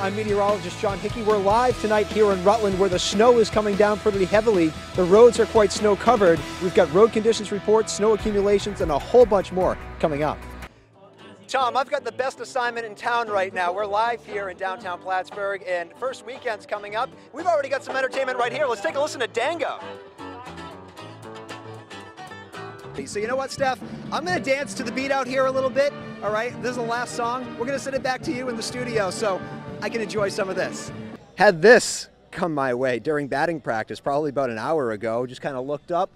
I'm meteorologist John Hickey. We're live tonight here in Rutland where the snow is coming down pretty heavily. The roads are quite snow covered. We've got road conditions reports, snow accumulations, and a whole bunch more coming up. Tom, I've got the best assignment in town right now. We're live here in downtown Plattsburgh, and first weekend's coming up. We've already got some entertainment right here. Let's take a listen to Dango. So you know what, Steph? I'm going to dance to the beat out here a little bit, all right? This is the last song. We're going to send it back to you in the studio so I can enjoy some of this. Had this come my way during batting practice probably about an hour ago. Just kind of looked up,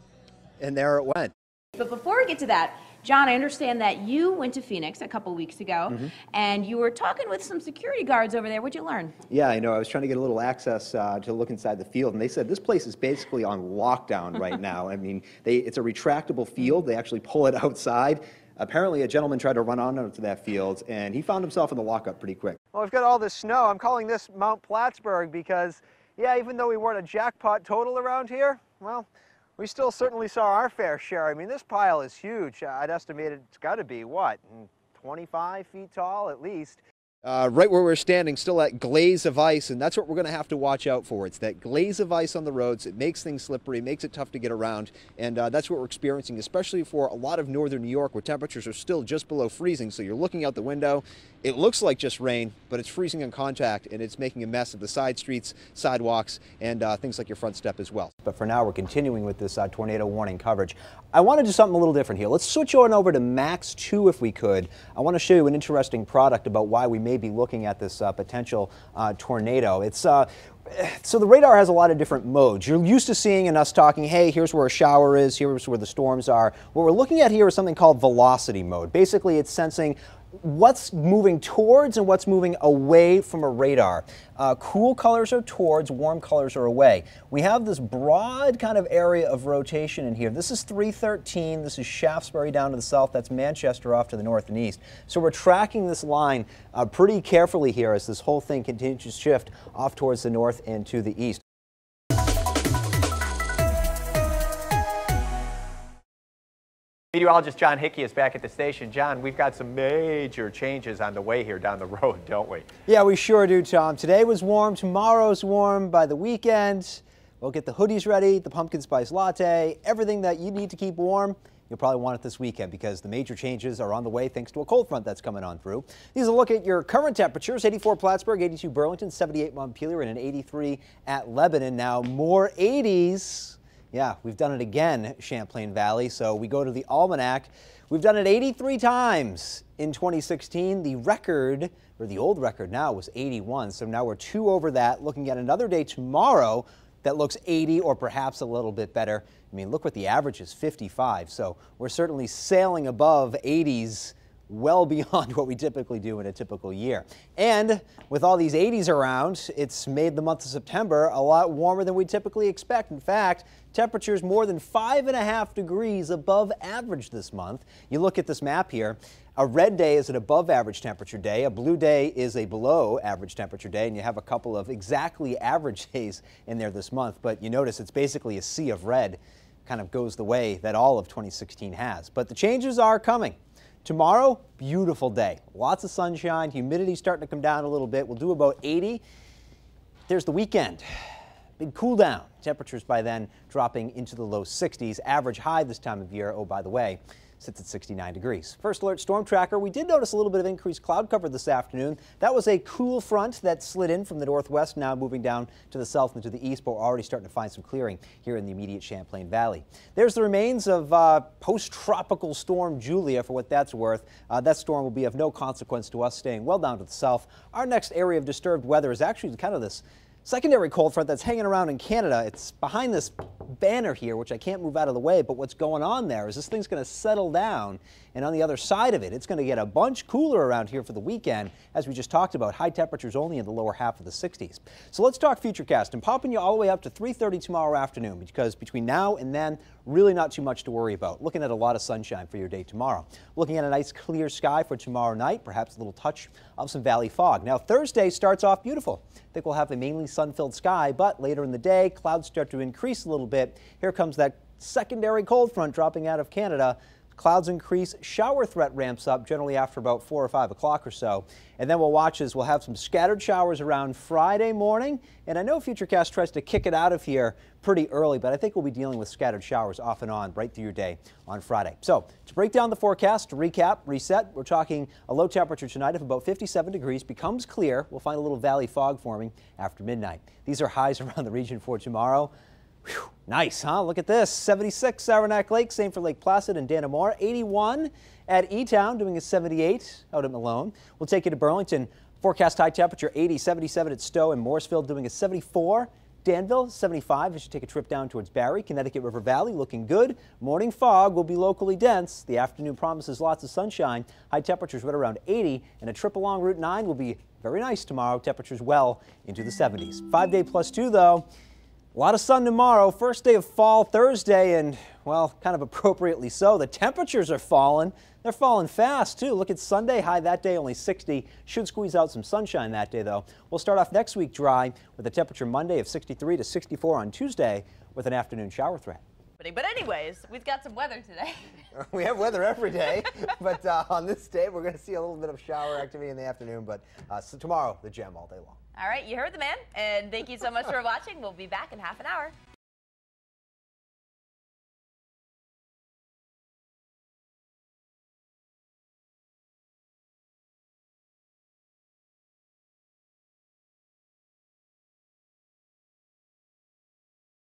and there it went. But before we get to that, John, I understand that you went to Phoenix a couple weeks ago, and you were talking with some security guards over there. What'd you learn? Yeah, I know. I was trying to get a little access to look inside the field, and they said this place is basically on lockdown right now. I mean, it's a retractable field. They actually pull it outside. Apparently, a gentleman tried to run onto that field, and he found himself in the lockup pretty quick. Well, we've got all this snow. I'm calling this Mount Plattsburgh because, yeah, even though we weren't a jackpot total around here, well, we still certainly saw our fair share. I mean, this pile is huge. I'd estimate it's got to be, what, 25 feet tall at least. Right where we're standing, still that glaze of ice, and that's what we're going to have to watch out for. It's that glaze of ice on the roads. It makes things slippery, makes it tough to get around, and that's what we're experiencing, especially for a lot of northern New York where temperatures are still just below freezing. So you're looking out the window. It looks like just rain, but it's freezing on contact, and it's making a mess of the side streets, sidewalks, and things like your front step as well. But for now, we're continuing with this tornado warning coverage. I want to do something a little different here. Let's switch on over to Max 2 if we could. I want to show you an interesting product about why we may be looking at this potential tornado. It's so the radar has a lot of different modes. You're used to seeing and us talking, hey, here's where a shower is, here's where the storms are. What we're looking at here is something called velocity mode. Basically, it's sensing what's moving towards and what's moving away from a radar. Cool colors are towards, warm colors are away. We have this broad kind of area of rotation in here. This is 313, this is Shaftesbury down to the south, that's Manchester off to the north and east. So we're tracking this line pretty carefully here as this whole thing continues to shift off towards the north and to the east. Meteorologist John Hickey is back at the station. John, we've got some major changes on the way here down the road, don't we? Yeah, we sure do, Tom. Today was warm, tomorrow's warm. By the weekend, we'll get the hoodies ready, the pumpkin spice latte, everything that you need to keep warm. You'll probably want it this weekend because the major changes are on the way thanks to a cold front that's coming on through. These are a look at your current temperatures. 84 Plattsburgh, 82 Burlington, 78 Montpelier, and an 83 at Lebanon. Now more 80s. Yeah, we've done it again, Champlain Valley. So we go to the almanac. We've done it 83 times in 2016. The record, or the old record now, was 81. So now we're 2 over that. Looking at another day tomorrow that looks 80 or perhaps a little bit better. I mean, look what the average is, 55. So we're certainly sailing above 80s, well beyond what we typically do in a typical year. And with all these 80s around, it's made the month of September a lot warmer than we typically expect. In fact, temperatures more than 5.5 degrees above average this month. You look at this map here, a red day is an above average temperature day, a blue day is a below average temperature day, and you have a couple of exactly average days in there this month. But you notice it's basically a sea of red, kind of goes the way that all of 2016 has. But the changes are coming. Tomorrow, beautiful day. Lots of sunshine, humidity starting to come down a little bit. We'll do about 80. There's the weekend. Big cool down. Temperatures by then dropping into the low 60s. Average high this time of year, oh, by the way, sits at 69 degrees. First alert storm tracker, we did notice a little bit of increased cloud cover this afternoon. That was a cool front that slid in from the northwest, now moving down to the south and to the east, but we're already starting to find some clearing here in the immediate Champlain Valley. There's the remains of post-tropical storm Julia, for what that's worth. That storm will be of no consequence to us, staying well down to the south. Our next area of disturbed weather is actually kind of this secondary cold front that's hanging around in Canada. It's behind this banner here, which I can't move out of the way, but what's going on there is this thing's going to settle down, and on the other side of it, it's going to get a bunch cooler around here for the weekend. As we just talked about, high temperatures only in the lower half of the 60s. So let's talk Futurecast. I'm popping you all the way up to 3:30 tomorrow afternoon because between now and then, really not too much to worry about. Looking at a lot of sunshine for your day tomorrow. Looking at a nice clear sky for tomorrow night, perhaps a little touch of some valley fog. Now Thursday starts off beautiful. I think we'll have a mainly sun-filled sky, but later in the day, clouds start to increase a little bit. Here comes that secondary cold front dropping out of Canada. Clouds increase, shower threat ramps up generally after about 4 or 5 o'clock or so. And then we'll watch as we'll have some scattered showers around Friday morning. And I know Futurecast tries to kick it out of here pretty early, but I think we'll be dealing with scattered showers off and on right through your day on Friday. So to break down the forecast, to recap, reset, we're talking a low temperature tonight of about 57 degrees, becomes clear. We'll find a little valley fog forming after midnight. These are highs around the region for tomorrow. Whew, nice, huh? Look at this. 76 Saranac Lake, same for Lake Placid and Dannemora. 81 at E-Town, doing a 78 out at Malone. We'll take you to Burlington. Forecast high temperature 80, 77 at Stowe and Morrisville, doing a 74. Danville, 75 as you take a trip down towards Barrie. Connecticut River Valley looking good. Morning fog will be locally dense. The afternoon promises lots of sunshine. High temperatures right around 80, and a trip along Route 9 will be very nice tomorrow. Temperatures well into the 70s. 5-day +2 though. A lot of sun tomorrow. First day of fall Thursday, and well, kind of appropriately so. The temperatures are falling. They're falling fast too. Look at Sunday, high that day only 60. Should squeeze out some sunshine that day though. We'll start off next week dry with a temperature Monday of 63 to 64 on Tuesday with an afternoon shower threat. But anyways, we've got some weather today. We have weather every day, but on this day we're going to see a little bit of shower activity in the afternoon, but so tomorrow the gem all day long. All right, you heard the man, and thank you so much for watching. We'll be back in half an hour.